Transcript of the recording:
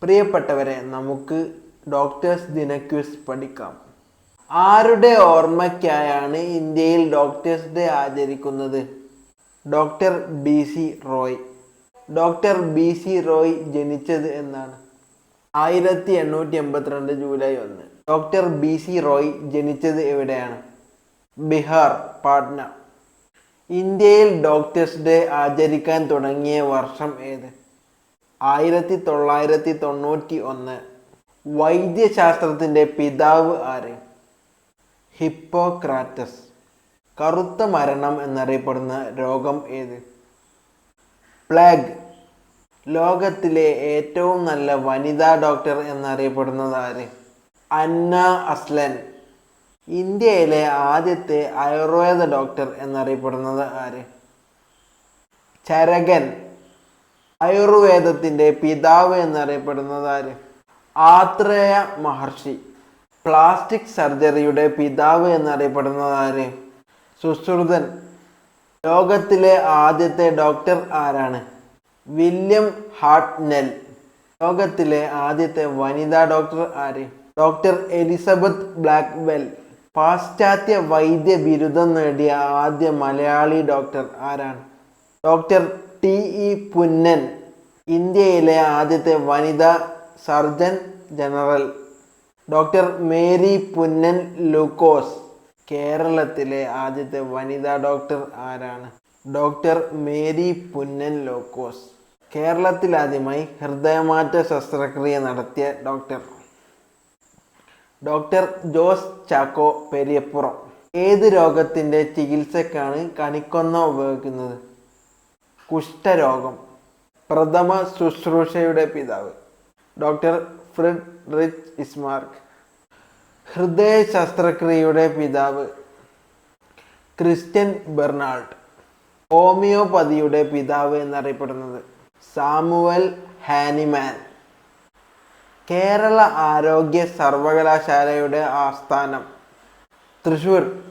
പ്രിയപ്പെട്ടവരെ, നമുക്ക് ഡോക്ടേഴ്സ് ദിന ക്വിസ് പഠിക്കാം. ആരുടെ ഓർമ്മയ്ക്കായാണ് ഇന്ത്യയിൽ ഡോക്ടേഴ്സ് ഡേ ആചരിക്കുന്നത്? ഡോക്ടർ ബി.സി. റോയ്. ഡോക്ടർ ബി.സി. റോയ് ജനിച്ചത് എന്നാണ്? 1882 ജൂലൈ 1. ഡോക്ടർ ബി.സി. റോയ് ജനിച്ചത് എവിടെയാണ്? ബീഹാർ, പാട്ന. ഇന്ത്യയിൽ ഡോക്ടേഴ്സ് ഡേ ആചരിക്കാൻ തുടങ്ങിയ വർഷം ഏത്? 1991. വൈദ്യശാസ്ത്രത്തിന്റെ പിതാവ് ആര്? ഹിപ്പോക്രാറ്റസ്. കറുത്ത മരണം എന്നറിയപ്പെടുന്ന രോഗം ഏത്? പ്ലേഗ്. ലോകത്തിലെ ഏറ്റവും നല്ല വനിതാ ഡോക്ടർ എന്നറിയപ്പെടുന്നത് ആര്? അന്ന അസ്ലൻ. ഇന്ത്യയിലെ ആദ്യത്തെ ആയുർവേദ ഡോക്ടർ എന്നറിയപ്പെടുന്നത് ആര്? ചരകൻ. ആയുർവേദത്തിന്റെ പിതാവ് എന്നറിയപ്പെടുന്നത് ആര്? ആത്രേയ മഹർഷി. പ്ലാസ്റ്റിക് സർജറിയുടെ പിതാവ് എന്നറിയപ്പെടുന്നത് ആര്? സുശ്രുതൻ. ലോകത്തിലെ ആദ്യത്തെ ഡോക്ടർ ആരാണ്? William Hartnell. ലോകത്തിലെ ആദ്യത്തെ വനിതാ ഡോക്ടർ ആര്? Doctor Elizabeth Blackwell. പാശ്ചാത്യ വൈദ്യ ബിരുദം നേടിയ ആദ്യ മലയാളി ഡോക്ടർ ആരാണ്? Doctor T E. പുന്നൻ. ഇന്ത്യയിലെ ആദ്യത്തെ വനിതാ surgeon general doctor Mary Punnan Lukose. കേരളത്തിലെ ആദ്യത്തെ വനിതാ ഡോക്ടർ ആരാണ്? Doctor Mary Punnan Lukose. കേരളത്തിൽ ആദ്യമായി ഹൃദയമാറ്റ ശസ്ത്രക്രിയ നടത്തിയ ഡോക്ടർ? ഡോക്ടർ ജോസ് ചാക്കോ പെരിയപ്പുറം. ഏത് രോഗത്തിന്റെ ചികിത്സക്കാണ് കണിക്കൊന്ന ഉപയോഗിക്കുന്നത്? കുഷ്ഠരോഗം. പ്രഥമ ശുശ്രൂഷയുടെ പിതാവ്? Doctor Friedrich Esmarch. ഹൃദയ ശസ്ത്രക്രിയയുടെ പിതാവ്? Christian Barnard. ഹോമിയോപ്പതിയുടെ പിതാവ് എന്നറിയപ്പെടുന്നത്? Samuel Hahnemann. കേരള ആരോഗ്യ സർവകലാശാലയുടെ ആസ്ഥാനം? തൃശൂർ.